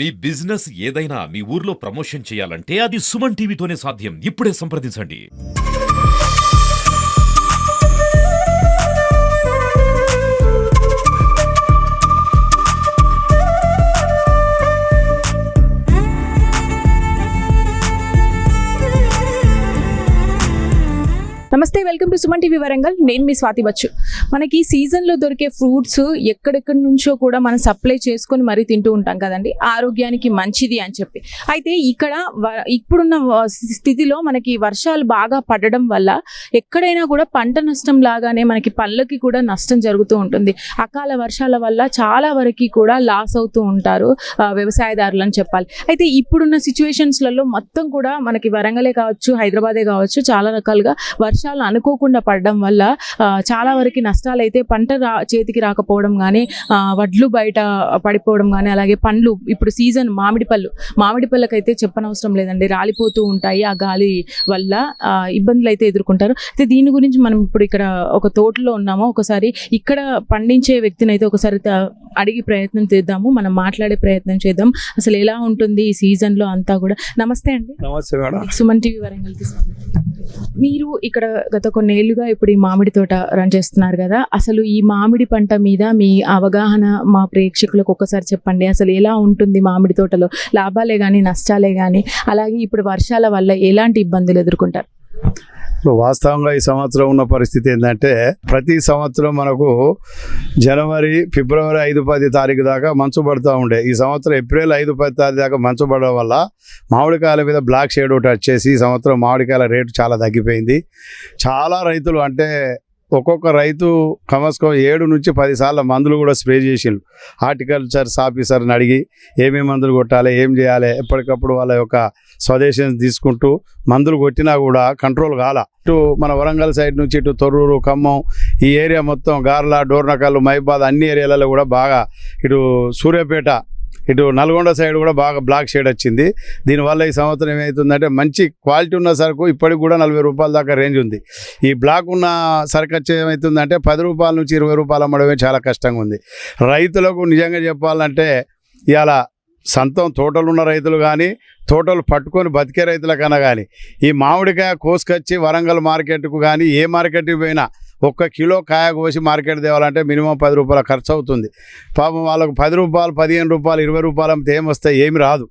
మీ business ఏదైనా మీ ఊర్లో promotion చేయాలంటే అది సుమన్ టీవీతోనే సాధ్యం. ఇప్పుడే సంప్రదించండి. నమస్తే, welcome to Suman TV Warangal. నేను మీ స్వాతి బచ్చు. మనకి సీజన్లో దొరికే ఫ్రూట్స్ ఎక్కడెక్కడి నుంచో కూడా మనం సప్లై చేసుకొని మరీ తింటూ ఉంటాం కదండి, ఆరోగ్యానికి మంచిది అని చెప్పి. అయితే ఇక్కడ ఇప్పుడున్న స్థితిలో మనకి వర్షాలు బాగా పడడం వల్ల ఎక్కడైనా కూడా పంట నష్టం లాగానే మనకి పళ్ళకి కూడా నష్టం జరుగుతూ ఉంటుంది. అకాల వర్షాల వల్ల చాలా వరకు కూడా లాస్ అవుతూ ఉంటారు వ్యవసాయదారులు అని చెప్పాలి. అయితే ఇప్పుడున్న సిచ్యువేషన్స్లలో మొత్తం కూడా మనకి వరంగలే కావచ్చు, హైదరాబాదే కావచ్చు, చాలా రకాలుగా వర్షాలు అనుకోకుండా పడడం వల్ల చాలా వరకు నష్టాలు అయితే పంట చేతికి రాకపోవడం కానీ, వడ్లు బయట పడిపోవడం కానీ, అలాగే పండ్లు ఇప్పుడు సీజన్ మామిడి పళ్ళకైతే చెప్పనవసరం లేదండి, రాలిపోతూ ఉంటాయి ఆ గాలి వల్ల. ఇబ్బందులు అయితే ఎదుర్కొంటారు. అయితే దీని గురించి మనం ఇప్పుడు ఇక్కడ ఒక తోటలో ఉన్నామో, ఒకసారి ఇక్కడ పండించే వ్యక్తిని అయితే ఒకసారి అడిగి ప్రయత్నం చేద్దాము, మనం మాట్లాడే ప్రయత్నం చేద్దాం. అసలు ఎలా ఉంటుంది ఈ సీజన్లో అంతా కూడా. నమస్తే అండి. నమస్తే మేడం. సుమన్ టీవీ వరంగల్కి. మీరు ఇక్కడ గత కొన్నేళ్లుగా ఇప్పుడు ఈ మామిడి తోట రన్ చేస్తున్నారు కదా, అసలు ఈ మామిడి పంట మీద మీ అవగాహన మా ప్రేక్షకులకు ఒక్కసారి చెప్పండి. అసలు ఎలా ఉంటుంది మామిడి తోటలో, లాభాలే కానీ నష్టాలే కానీ, అలాగే ఇప్పుడు వర్షాల వల్ల ఎలాంటి ఇబ్బందులు ఎదుర్కొంటారు? వాస్తవంగా ఈ సంవత్సరం ఉన్న పరిస్థితి ఏంటంటే, ప్రతి సంవత్సరం మనకు జనవరి, ఫిబ్రవరి 5-10 తారీఖు దాకా మంచు పడుతూ ఉండే. ఈ సంవత్సరం ఏప్రిల్ 5-10 తారీఖు దాకా మంచు పడడం వల్ల మామిడికాయల మీద బ్లాక్ షేడ్ ఒకటి వచ్చేసి ఈ సంవత్సరం మామిడికాయల రేటు చాలా తగ్గిపోయింది. చాలా రైతులు అంటే ఒక్కొక్క రైతు కమస్కం 7 నుంచి 10 సార్లు మందులు కూడా స్ప్రే చేసిండు. హార్టికల్చర్స్ ఆఫీసర్ని అడిగి ఏమేమి మందులు కొట్టాలి, ఏం చేయాలి, ఎప్పటికప్పుడు వాళ్ళ యొక్క స్వదేశం తీసుకుంటూ మందులు కొట్టినా కూడా కంట్రోల్ కాల. ఇటు మన వరంగల్ సైడ్ నుంచి ఇటు తొర్రూరు, ఖమ్మం ఈ ఏరియా మొత్తం, గార్ల, డోర్నకల్, మైబాద్ అన్ని ఏరియాలలో కూడా బాగా, ఇటు సూర్యాపేట, ఇటు నల్గొండ సైడ్ కూడా బాగా బ్లాక్ షేడ్ వచ్చింది. దీనివల్ల ఈ సంవత్సరం ఏమవుతుందంటే, మంచి క్వాలిటీ ఉన్న సరుకు ఇప్పటికి కూడా 40 రూపాయల దాకా రేంజ్ ఉంది. ఈ బ్లాక్ ఉన్న సరుకు వచ్చి ఏమవుతుందంటే 10 రూపాయల నుంచి 20 రూపాయలు అమ్మడమే చాలా కష్టంగా ఉంది. రైతులకు నిజంగా చెప్పాలంటే, ఇవాళ సొంతం తోటలు ఉన్న రైతులు కానీ, తోటలు పట్టుకొని బతికే రైతులకన్నా కానీ, ఈ మామిడికాయ కోసుకొచ్చి వరంగల్ మార్కెట్కు కానీ ఏ మార్కెట్కి పోయినా 1 కిలో కాయ కోసి మార్కెట్ తేవాలంటే మినిమం 10 రూపాయల ఖర్చు అవుతుంది. పాపం వాళ్ళకు 10 రూపాయలు, 15 రూపాయలు, 20 రూపాయలు అమ్మితే ఏమొస్తాయి? ఏమి రాదు.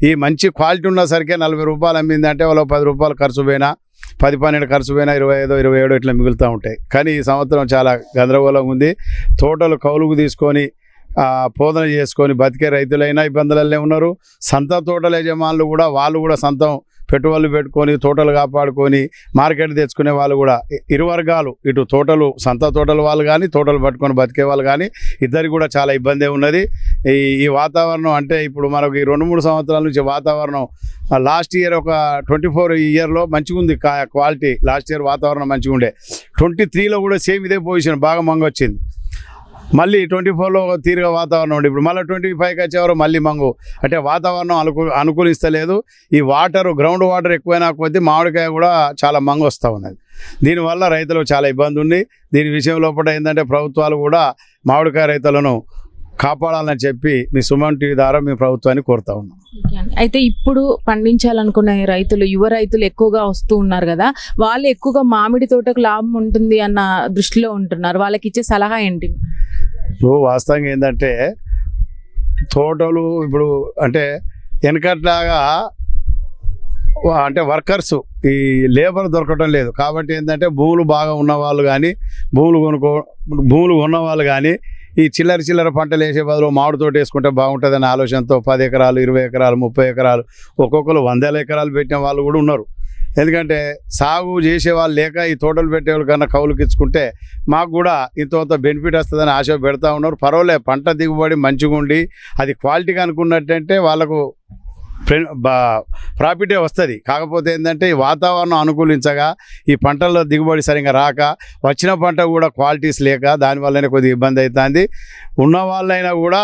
ఈ మంచి క్వాలిటీ ఉన్న సరికే 40 రూపాయలు అమ్మిందంటే వాళ్ళకి 10 రూపాయలు ఖర్చు పోయినా, 10-12 ఖర్చు పోయినా 25-27 ఇట్లా మిగులుతూ ఉంటాయి. కానీ ఈ సంవత్సరం చాలా గందరగోళంగా ఉంది. తోటలు కౌలుకు తీసుకొని పోదన చేసుకొని బతికే రైతులైనా ఇబ్బందులనే ఉన్నారు. సంత తోటల యజమానులు కూడా, వాళ్ళు కూడా సొంతం పెట్టుబడులు పెట్టుకొని తోటలు కాపాడుకొని మార్కెట్ తెచ్చుకునే వాళ్ళు కూడా, ఇరు వర్గాలు, ఇటు తోటలు, సంత తోటల వాళ్ళు కానీ, తోటలు పట్టుకొని బతికే వాళ్ళు కానీ, ఇద్దరికి కూడా చాలా ఇబ్బంది ఉన్నది. ఈ వాతావరణం అంటే ఇప్పుడు మనకు ఈ 2-3 సంవత్సరాల నుంచి వాతావరణం, లాస్ట్ ఇయర్ ఒక 24 ఇయర్లో మంచిగా ఉంది క్వాలిటీ. లాస్ట్ ఇయర్ వాతావరణం మంచిగా ఉండే. 23లో కూడా సేమ్ ఇదే పొజిషన్, బాగా మంగ వచ్చింది. మళ్ళీ 24లో తీరుగా వాతావరణం ఉండి, ఇప్పుడు మళ్ళీ 25కి వచ్చేవారు మళ్ళీ మంగు. అంటే వాతావరణం అనుకూలిస్తలేదు. ఈ వాటర్, గ్రౌండ్ వాటర్ ఎక్కువైనా కొద్దీ మామిడికాయ కూడా చాలా మంగు వస్తూ ఉన్నది. దీనివల్ల రైతులకు చాలా ఇబ్బంది ఉంది. దీని విషయం లోపల ఏంటంటే, ప్రభుత్వాలు కూడా మామిడికాయ రైతులను కాపాడాలని చెప్పి మీ సుమన్ టీవీ ద్వారా మీ ప్రభుత్వాన్ని కోరుతా ఉన్నాం. అయితే ఇప్పుడు పండించాలనుకున్న రైతులు, యువ రైతులు ఎక్కువగా వస్తూ ఉన్నారు కదా, వాళ్ళు ఎక్కువగా మామిడి తోటకు లాభం ఉంటుంది అన్న దృష్టిలో ఉంటున్నారు. వాళ్ళకి ఇచ్చే సలహా ఏంటి? వాస్తవంగా ఏంటంటే, తోటలు ఇప్పుడు అంటే వెనకట్లాగా అంటే వర్కర్స్, ఈ లేబర్ దొరకటం లేదు. కాబట్టి ఏంటంటే భూములు బాగా ఉన్నవాళ్ళు కానీ, భూములు ఉన్నవాళ్ళు కానీ ఈ చిల్లర పంటలు వేసే బదులు మామిడి తోట వేసుకుంటే బాగుంటుందనే ఆలోచనతో 10 ఎకరాలు, 20 ఎకరాలు, 30 ఎకరాలు, ఒక్కొక్కరు 100 ఎకరాలు పెట్టిన వాళ్ళు కూడా ఉన్నారు. ఎందుకంటే సాగు చేసే వాళ్ళు లేక ఈ తోటలు పెట్టే వాళ్ళు కన్నా కౌలుకి ఇచ్చుకుంటే మాకు కూడా ఇంత బెనిఫిట్ వస్తుందని ఆశ పెడతా ఉన్నారు. పర్వాలే, పంట దిగుబడి మంచిగా ఉండి అది క్వాలిటీగా అనుకున్నట్టంటే వాళ్ళకు ప్రాఫిటే వస్తుంది. కాకపోతే ఏంటంటే, ఈ వాతావరణం అనుకూలించగా ఈ పంటల్లో దిగుబడి సరిగా రాక, వచ్చిన పంట కూడా క్వాలిటీస్ లేక, దానివల్లనే కొద్దిగా ఇబ్బంది అవుతుంది. ఉన్న వాళ్ళైనా కూడా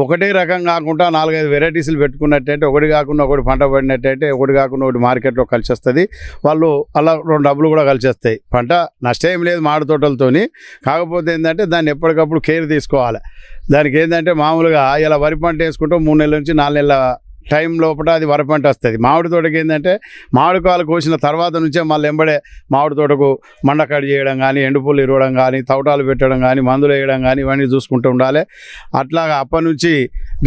ఒకటే రకం కాకుండా 4-5 వెరైటీస్లు పెట్టుకున్నట్టయితే ఒకటి కాకుండా ఒకటి పంట పడినట్టయితే ఒకటి కాకుండా ఒకటి మార్కెట్లో కలిసి వస్తుంది. వాళ్ళు అలా 2 డబ్బులు కూడా కలిసి వస్తాయి. పంట నష్టం ఏం లేదు మామిడి తోటలతోని. కాకపోతే ఏంటంటే దాన్ని ఎప్పటికప్పుడు కేర్ తీసుకోవాలి. దానికి ఏంటంటే మామూలుగా ఇలా వరి పంట వేసుకుంటాం 3 నెలల నుంచి 4 నెలల టైం లోపల అది వరి పంట వస్తుంది. మామిడి తోటకి ఏంటంటే మామిడి కాయలు కోసిన తర్వాత నుంచే మళ్ళీ ఎంబడే మామిడి తోటకు మండకడి చేయడం కానీ, ఎండుపుల్లు ఇరవడం కానీ, తవటాలు పెట్టడం కానీ, మందులు వేయడం కానీ ఇవన్నీ చూసుకుంటూ ఉండాలి. అట్లాగా అప్పటి నుంచి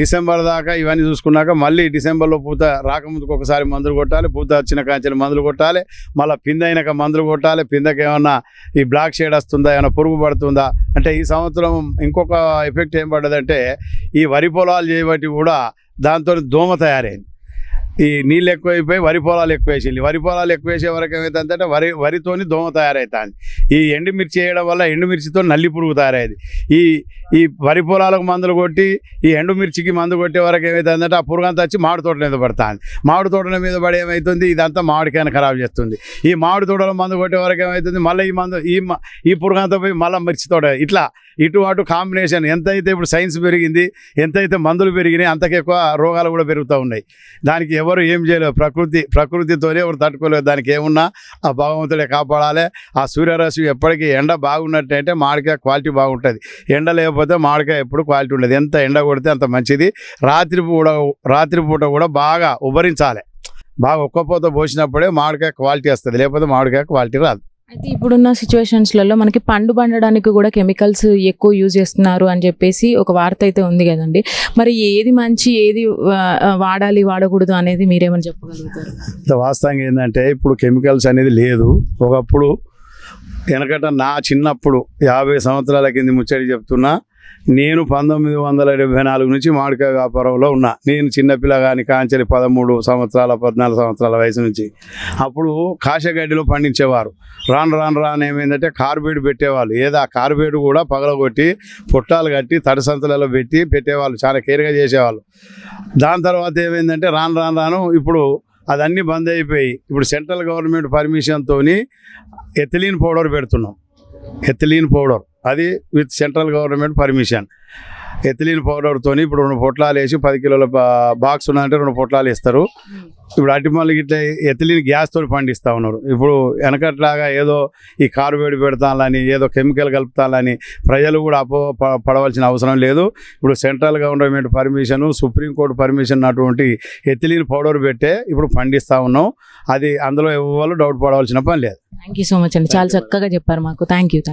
డిసెంబర్ దాకా ఇవన్నీ చూసుకున్నాక మళ్ళీ డిసెంబర్లో పూత రాకముందుకు ఒకసారి మందులు కొట్టాలి. పూత వచ్చిన కాంచెలు మందులు కొట్టాలి. మళ్ళీ పిందె అయినాక మందులు కొట్టాలి. పిందెకి ఏమన్నా ఈ బ్లాక్ షేడ్ వస్తుందా, ఏమైనా పురుగు పడుతుందా అంటే ఈ సంవత్సరం ఇంకొక ఎఫెక్ట్ ఏం పడ్డదంటే ఈ వరి పొలాలు చేయబట్టి కూడా దాంతో దోమ తయారైంది. ఈ నీళ్ళు ఎక్కువైపోయి వరి పొలాలు ఎక్కువ వేసింది. వరి పొలాలు ఎక్కువ వేసే వరకు ఏమవుతుందంటే వరితోని దోమ తయారవుతుంది. ఈ ఎండుమిర్చి వేయడం వల్ల ఎండుమిర్చితో నల్లి పురుగు తయారైంది. ఈ వరి పొలాలకు మందులు కొట్టి ఈ ఎండుమిర్చికి మందు కొట్టే వరకు ఏమవుతుందంటే ఆ పురుగు అంతా వచ్చి మామిడి తోటల మీద పడుతుంది. మామిడి తోటల మీద పడి ఏమవుతుంది ఇదంతా మామిడికాయను ఖరాబ్ చేస్తుంది. ఈ మామిడి తోటలో మందు కొట్టే వరకు ఏమవుతుంది మళ్ళీ ఈ మందు ఈ పురుగు అంతా పోయి మళ్ళీ మిర్చి తోట ఇట్లా ఇటు అటు కాంబినేషన్. ఎంతైతే ఇప్పుడు సైన్స్ పెరిగింది, ఎంతైతే మందులు పెరిగినాయి అంతకెక్కువ రోగాలు కూడా పెరుగుతూ ఉన్నాయి. దానికి ఎవరు ఏం చేయలేరు. ప్రకృతితోనే ఎవరు తట్టుకోలేరు. దానికి ఏమున్నా ఆ భగవంతుడే కాపాడాలి. ఆ సూర్యరశ్మి ఎప్పటికీ ఎండ బాగున్నట్టయితే మామిడికాయ క్వాలిటీ బాగుంటుంది. ఎండ లేకపోతే మామిడికాయ ఎప్పుడు క్వాలిటీ ఉండదు. ఎంత ఎండ కొడితే అంత మంచిది. రాత్రిపూట కూడా బాగా ఉబ్బరించాలి. బాగా ఒక్కపోత పోసినప్పుడే మామిడికాయ క్వాలిటీ వస్తుంది. లేకపోతే మామిడికాయ క్వాలిటీ రాదు. అయితే ఇప్పుడున్న సిచ్యువేషన్స్లలో మనకి పండు పండడానికి కూడా కెమికల్స్ ఎక్కువ యూజ్ చేస్తున్నారు అని చెప్పేసి ఒక వార్త అయితే ఉంది కదండి. మరి ఏది మంచి ఏది వాడాలి వాడకూడదు అనేది మీరేమని చెప్పగలుగుతారు? వాస్తవంగా ఏంటంటే ఇప్పుడు కెమికల్స్ అనేది లేదు. ఒకప్పుడు వెనకట నా చిన్నప్పుడు 50 సంవత్సరాల కింద ముచ్చడి చెప్తున్నా. నేను 1974 నుంచి మామిడికాయ వ్యాపారంలో ఉన్నా. నేను చిన్నపిల్లగాని కాంచెలి 13 సంవత్సరాల 14 సంవత్సరాల వయసు నుంచి. అప్పుడు కాశగడ్డిలో పండించేవారు. రాను ఏమైందంటే కార్బైడ్ పెట్టేవాళ్ళు. ఆ కార్బైడ్ కూడా పగలగొట్టి పొట్టాలు కట్టి తడి సంచులలో పెట్టేవాళ్ళు. చాలా కేర్గా చేసేవాళ్ళు. దాని తర్వాత ఏమైందంటే రాను ఇప్పుడు అదన్నీ బంద్ అయిపోయి ఇప్పుడు సెంట్రల్ గవర్నమెంట్ పర్మిషన్తో ఎథిలీన్ పౌడర్ పెడుతున్నాం. ఎథిలీన్ పౌడర్ అది with central government permission. Ethylene పౌడర్తో ఇప్పుడు 2 పొట్లాలు వేసి 10 కిలోల బాక్స్ ఉన్నంటే 2 పొట్లాలు ఇస్తారు. ఇప్పుడు అటిమల్లి ఇట్లా ఎథిలీన్ గ్యాస్తో పండిస్తూ ఉన్నారు. ఇప్పుడు వెనకట్లాగా ఏదో ఈ కార్బైడ్ పెడతాలని ఏదో కెమికల్ కలుపుతాలని ప్రజలు కూడా పడవలసిన అవసరం లేదు. ఇప్పుడు central government permission, supreme court permission అటువంటి ఎథిలీన్ పౌడర్ పెట్టే ఇప్పుడు పండిస్తూ ఉన్నాం. అది అందులో ఎవరు డౌట్ పడవలసిన పని లేదు. థ్యాంక్ యూ సో మచ్ అండి. చాలా చక్కగా చెప్పారు మాకు. Thank you.